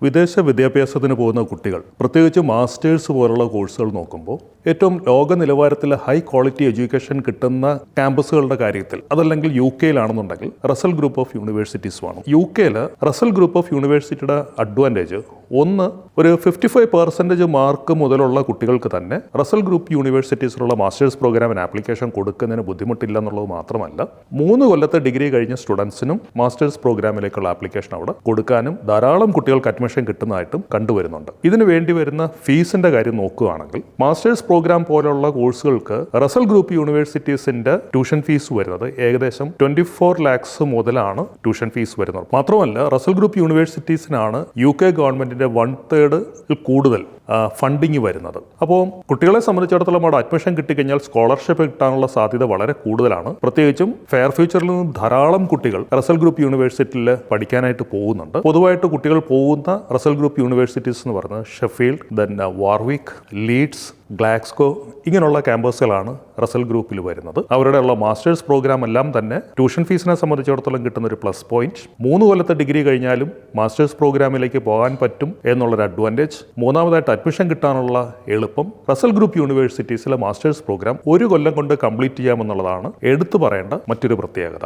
വിദേശ വിദ്യാഭ്യാസത്തിന് പോകുന്ന കുട്ടികൾ, പ്രത്യേകിച്ച് മാസ്റ്റേഴ്സ് പോലുള്ള കോഴ്സുകൾ നോക്കുമ്പോൾ ഏറ്റവും ലോക നിലവാരത്തിലെ ഹൈ ക്വാളിറ്റി എഡ്യൂക്കേഷൻ കിട്ടുന്ന ക്യാമ്പസുകളുടെ കാര്യത്തിൽ, അതല്ലെങ്കിൽ യു കെയിലാണെന്നുണ്ടെങ്കിൽ റസൽ ഗ്രൂപ്പ് ഓഫ് യൂണിവേഴ്സിറ്റീസ് വേണം. യു കെയിൽ റസൽ ഗ്രൂപ്പ് ഓഫ് യൂണിവേഴ്സിറ്റിയുടെ അഡ്വാൻറ്റേജ് ഒന്ന്, ഒരു 55% മാർക്ക് മുതലുള്ള കുട്ടികൾക്ക് തന്നെ റസൽ ഗ്രൂപ്പ് യൂണിവേഴ്സിറ്റീസിലുള്ള മാസ്റ്റേഴ്സ് പ്രോഗ്രാമിന് ആപ്ലിക്കേഷൻ കൊടുക്കുന്നതിന് ബുദ്ധിമുട്ടില്ല എന്നുള്ളത് മാത്രമല്ല, 3 കൊല്ലത്തെ ഡിഗ്രി കഴിഞ്ഞ സ്റ്റുഡൻസിനും മാസ്റ്റേഴ്സ് പ്രോഗ്രാമിലേക്കുള്ള ആപ്ലിക്കേഷൻ അവിടെ കൊടുക്കാനും ധാരാളം കുട്ടികൾക്ക് അഡ്മിഷൻ കിട്ടുന്നതായിട്ടും കണ്ടുവരുന്നുണ്ട്. ഇതിന് വേണ്ടി വരുന്ന ഫീസിന്റെ കാര്യം നോക്കുകയാണെങ്കിൽ മാസ്റ്റേഴ്സ് പ്രോഗ്രാം പോലുള്ള കോഴ്സുകൾക്ക് റസൽ ഗ്രൂപ്പ് യൂണിവേഴ്സിറ്റീസിന്റെ ട്യൂഷൻ ഫീസ് വരുന്നത് ഏകദേശം 24 lakhs മുതലാണ് ട്യൂഷൻ ഫീസ് വരുന്നത്. മാത്രമല്ല റസൽ ഗ്രൂപ്പ് യൂണിവേഴ്സിറ്റീസിനാണ് യു കെ ഗവൺമെന്റിന്റെ 1/3 കൂടുതൽ ഫണ്ടിങ് വരുന്നത്. അപ്പോൾ കുട്ടികളെ സംബന്ധിച്ചിടത്തോളം അവിടെ അഡ്മിഷൻ കിട്ടിക്കഴിഞ്ഞാൽ സ്കോളർഷിപ്പ് കിട്ടാനുള്ള സാധ്യത വളരെ കൂടുതലാണ്. പ്രത്യേകിച്ചും ഫെയർ ഫ്യൂച്ചറിൽ നിന്നും ധാരാളം കുട്ടികൾ റസൽ ഗ്രൂപ്പ് യൂണിവേഴ്സിറ്റിയിൽ പഠിക്കാനായിട്ട് പോകുന്നുണ്ട്. പൊതുവായിട്ട് കുട്ടികൾ പോകുന്ന റസൽ ഗ്രൂപ്പ് യൂണിവേഴ്സിറ്റീസ് എന്ന് പറയുന്നത് ഷെഫീൽഡ്, ദെൻ വാർവിക്, ലീഡ്സ്, ഗ്ലാക്സ്കോ ഇങ്ങനെയുള്ള ക്യാമ്പസുകളാണ് റസൽ ഗ്രൂപ്പിൽ വരുന്നത്. അവരുടെയുള്ള മാസ്റ്റേഴ്സ് പ്രോഗ്രാം എല്ലാം തന്നെ ട്യൂഷൻ ഫീസിനെ സംബന്ധിച്ചിടത്തോളം കിട്ടുന്ന ഒരു പ്ലസ് പോയിന്റ്. 3 കൊല്ലത്തെ ഡിഗ്രി കഴിഞ്ഞാലും മാസ്റ്റേഴ്സ് പ്രോഗ്രാമിലേക്ക് പോകാൻ പറ്റും എന്നുള്ളൊരു അഡ്വാൻറ്റേജ്. മൂന്നാമതായിട്ട് അഡ്മിഷൻ കിട്ടാനുള്ള എളുപ്പം. റസൽ ഗ്രൂപ്പ് യൂണിവേഴ്സിറ്റീസിലെ മാസ്റ്റേഴ്സ് പ്രോഗ്രാം 1 കൊല്ലം കൊണ്ട് കംപ്ലീറ്റ് ചെയ്യാമെന്നുള്ളതാണ് എടുത്തു പറയേണ്ട മറ്റൊരു പ്രത്യേകത.